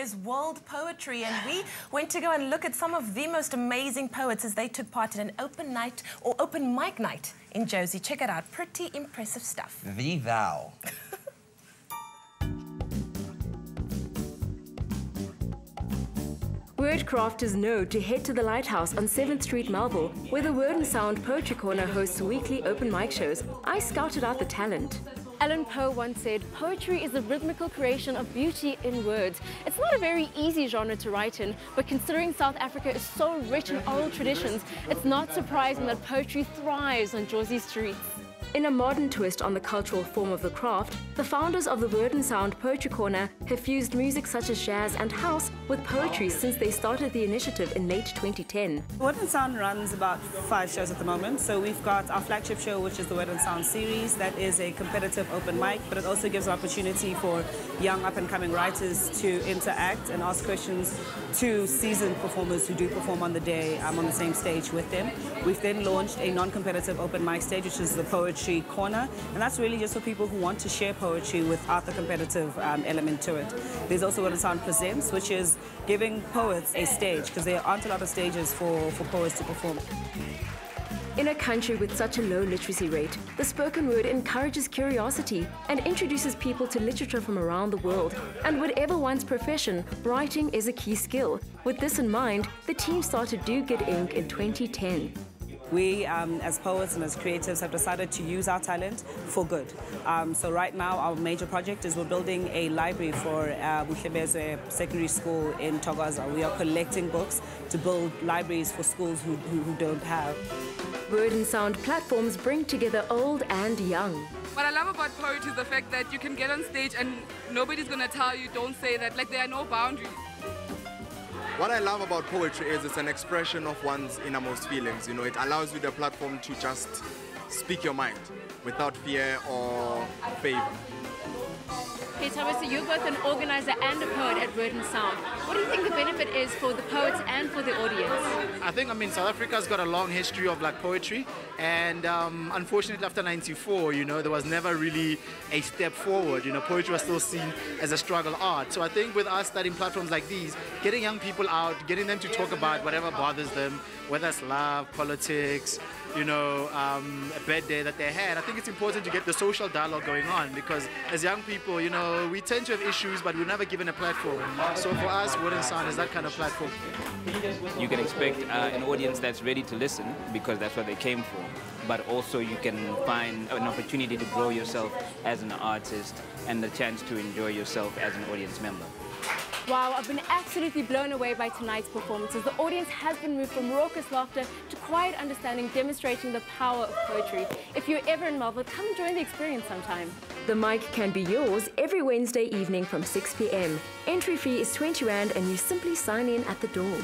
is World Poetry, and we went to go and look at some of the most amazing poets as they took part in an open night or open mic night in Josie. Check it out. Pretty impressive stuff. The thou. Word crafters know to head to the Lighthouse on 7th Street, Melville, where the Word and Sound Poetry Corner hosts weekly open mic shows. I scouted out the talent. Allan Poe once said, "Poetry is the rhythmical creation of beauty in words." It's not a very easy genre to write in, but considering South Africa is so rich in oral traditions, it's not surprising that poetry thrives on Josie streets. In a modern twist on the cultural form of the craft, the founders of the Word and Sound Poetry Corner have fused music such as jazz and house with poetry since they started the initiative in late 2010. Word and Sound runs about 5 shows at the moment. So we've got our flagship show, which is the Word and Sound series. That is a competitive open mic, but it also gives an opportunity for young up-and-coming writers to interact and ask questions to seasoned performers who do perform on the day on the same stage with them. We've then launched a non-competitive open mic stage, which is the Poetry Corner, and that's really just for people who want to share poetry without the competitive element to it. There's also Word and Sound Presents, which is giving poets a stage, because there aren't a lot of stages for poets to perform. In a country with such a low literacy rate, the spoken word encourages curiosity and introduces people to literature from around the world. And whatever one's profession, writing is a key skill. With this in mind, the team started Do Good Inc. in 2010. We, as poets and as creatives, have decided to use our talent for good. So right now, our major project is we're building a library for Buhlebezwe Secondary School in Thokoza. We are collecting books to build libraries for schools who don't have. Word and Sound platforms bring together old and young. What I love about poetry is the fact that you can get on stage and nobody's going to tell you, don't say that. Like, there are no boundaries. What I love about poetry is it's an expression of one's innermost feelings. You know, it allows you the platform to just speak your mind without fear or favor. Okay, Thomas, so you're both an organizer and a poet at Word and Sound. What do you think the benefit is for the poets and for the audience? I think, South Africa's got a long history of poetry, and unfortunately after '94, there was never really a step forward. Poetry was still seen as a struggle art. So I think with us starting platforms like these, getting young people out, getting them to talk about whatever bothers them, whether it's love, politics, a bad day that they had, I think it's important to get the social dialogue going on, because as young people, we tend to have issues, but we're never given a platform. So for us, Word and Sound is that kind of platform. You can expect an audience that's ready to listen, because that's what they came for. But also you can find an opportunity to grow yourself as an artist and the chance to enjoy yourself as an audience member. Wow, I've been absolutely blown away by tonight's performances. The audience has been moved from raucous laughter to quiet understanding, demonstrating the power of poetry. If you're ever in Melville, come and join the experience sometime. The mic can be yours every Wednesday evening from 6 p.m. Entry fee is 20 Rand and you simply sign in at the door.